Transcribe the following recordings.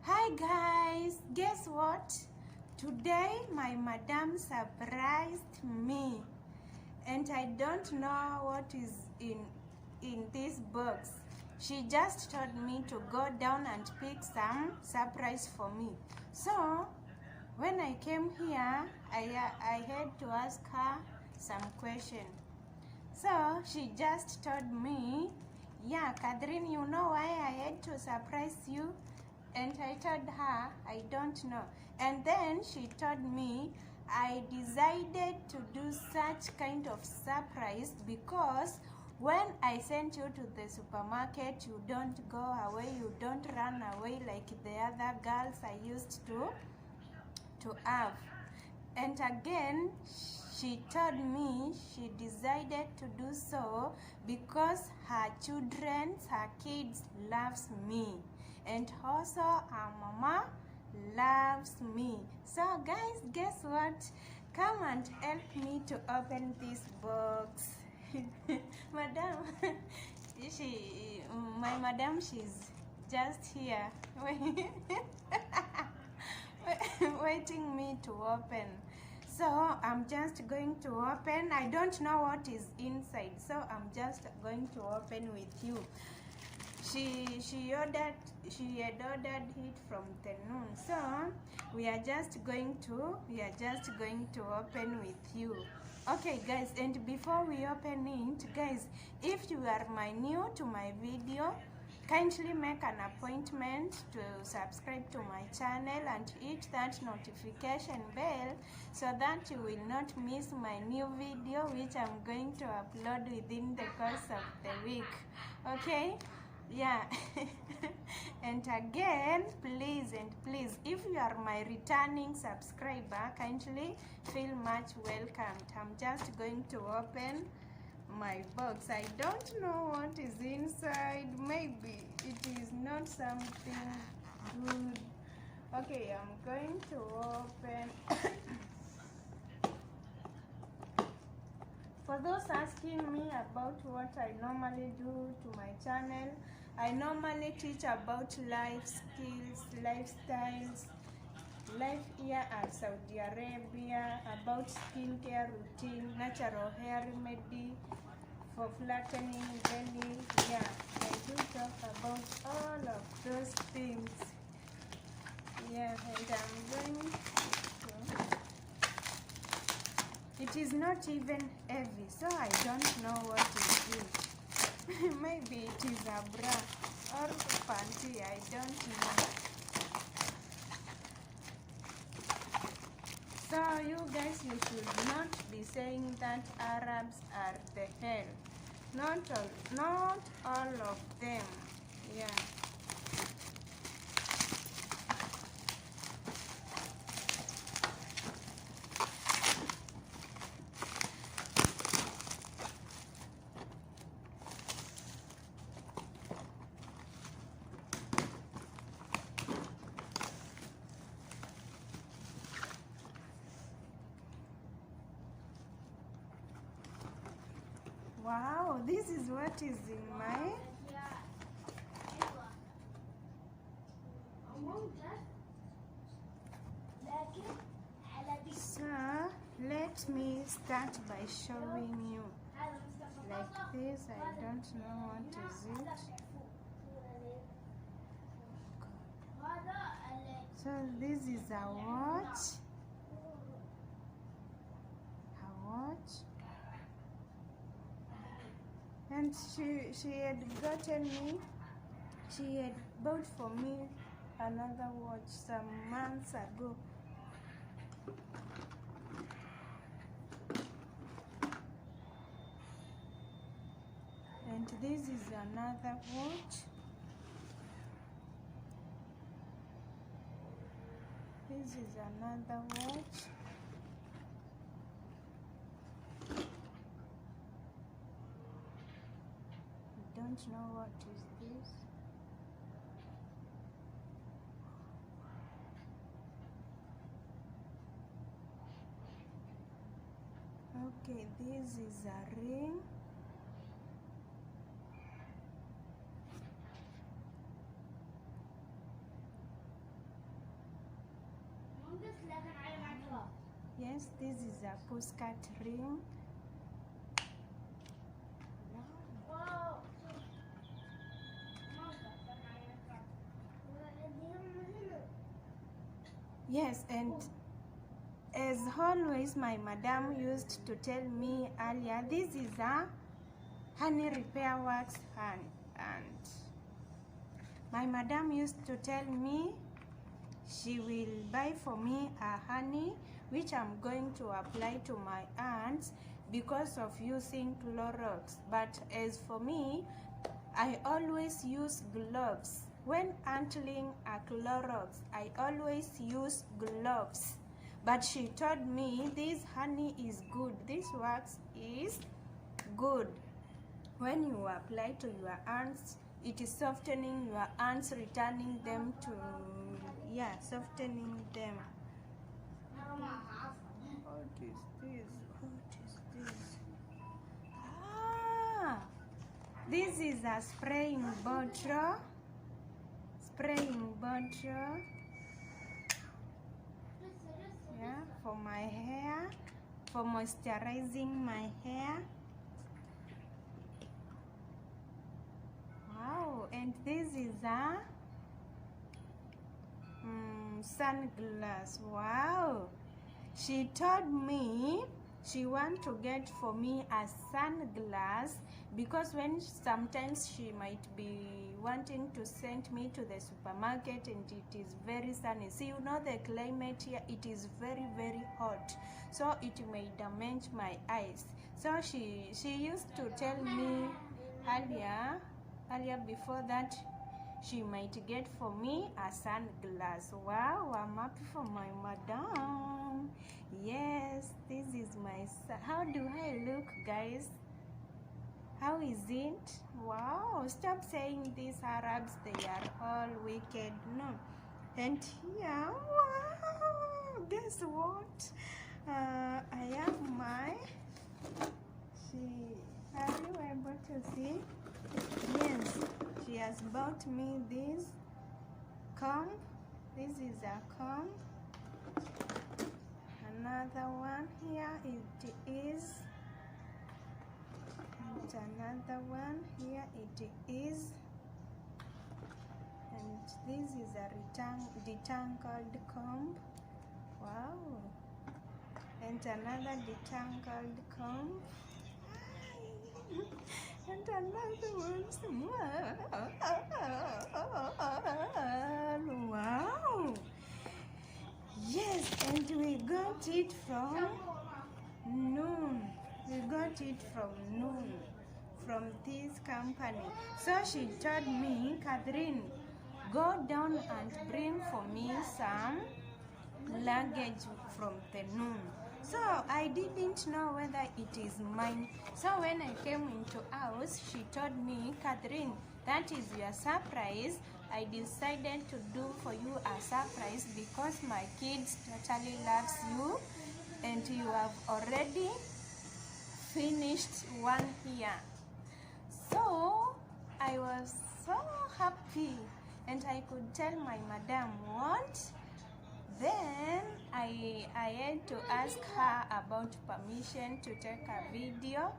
Hi guys, guess what? Today my madam surprised me and I don't know what is in this box. She just told me to go down and pick some surprise for me. So when I came here, I had to ask her some question. So she just told me, yeah, Catherine, you know why I had to surprise you? And I told her, I don't know. And then she told me, I decided to do such kind of surprise because when I sent you to the supermarket, you don't go away, you don't run away like the other girls I used to have. And again, she told me she decided to do so because her children, her kids loves me. And also her mama loves me. So guys, guess what? Come and help me to open this box. Madam, my madam, she's just here. Waiting me to open. So I'm just going to open. I don't know what is inside, so I'm just going to open with you. She had ordered it from the noon, so we are just going to open with you. Okay guys, and before we open it, guys, if you are new to my video, kindly make an appointment to subscribe to my channel and hit that notification bell so that you will not miss my new video which I'm going to upload within the course of the week. Okay? Yeah. And again, please, if you are my returning subscriber, kindly feel much welcomed. I'm just going to open my box. I don't know what is inside. Maybe it is not something good. Okay, I'm going to open. For those asking me about what I normally do to my channel, I normally teach about life skills, lifestyles, life here at Saudi Arabia, about skincare routine, natural hair remedy for flattening belly. Yeah, I do talk about all of those things. Yeah, and I'm going to... It is not even heavy, so I don't know what it is. Maybe it is a bra or panty, I don't know. So you guys, you should not be saying that Arabs are the hell. Not all of them. Yeah. Wow, this is what is in my... So, let me start by showing you. Like this, I don't know what is it. So, this is a watch. And she had gotten me, she had bought for me another watch some months ago. And this is another watch. This is another watch. Don't know what is this. Okay, this is a ring. Yes, this is a postcard ring. Yes, and as always, my madam used to tell me earlier, this is a honey repair wax hand. And my madam used to tell me she will buy for me a honey which I'm going to apply to my hands because of using Clorox. But as for me, I always use gloves. When handling a Clorox, I always use gloves. But she told me this honey is good, this wax is good. When you apply to your hands, it is softening your hands, returning them to, softening them. What is this? What is this? Ah, this is a spraying bottle. Spraying bottle. Yeah, for my hair, for moisturizing my hair. Wow, and this is a sunglass. Wow, she told me she want to get for me a sunglass because when sometimes she might be wanting to send me to the supermarket and it is very sunny. See, you know the climate here, it is very, very hot, so it may damage my eyes. So she used to tell me earlier before that she might get for me a sunglass. Wow, I'm happy for my madam. Yes, this is my how do I look, guys? How is it? Wow, stop saying these Arabs, they are all wicked. No. And here, wow, guess what? I have my, are you able to see? Yes, she has bought me this comb. This is a comb. Another one here, it is. And another one here, it is. And this is a detangled comb. Wow. And another detangled comb. And another one. Wow. Yes, and we got it from Noon. We got it from Noon, from this company. So she told me, Catherine, go down and bring for me some luggage from the Noon. So I didn't know whether it is mine. So when I came into house, she told me, Catherine, that is your surprise. I decided to do for you a surprise because my kids totally loves you and you have already finished one year. So I was so happy and I could tell my madam what. Then I had to ask her about permission to take a video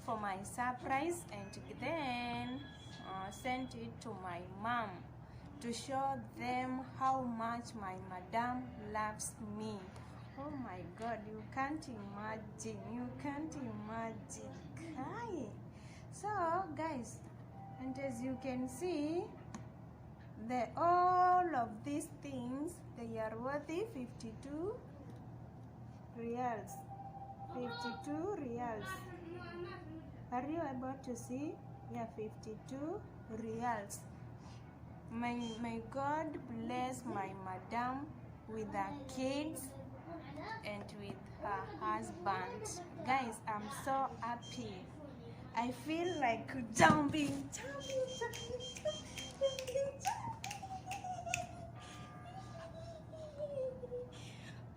for my surprise and then sent it to my mom to show them how much my madam loves me. Oh my God, you can't imagine, you can't imagine. Hi. So guys, and as you can see, all of these things, they are worthy 52 reals. 52 reals. Are you able to see? Yeah, 52 reals. May God bless my madam with her kids and with her husband. Guys, I'm so happy. I feel like jumping.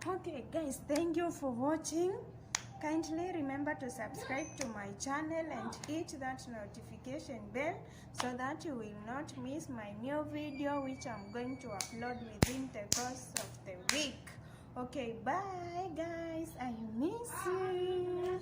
Okay guys, thank you for watching. Kindly remember to subscribe to my channel and hit that notification bell so that you will not miss my new video which I'm going to upload within the course of the week. Okay, bye guys. I miss you.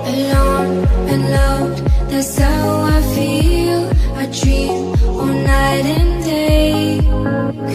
Alone and loved, that's how I feel. I dream all night and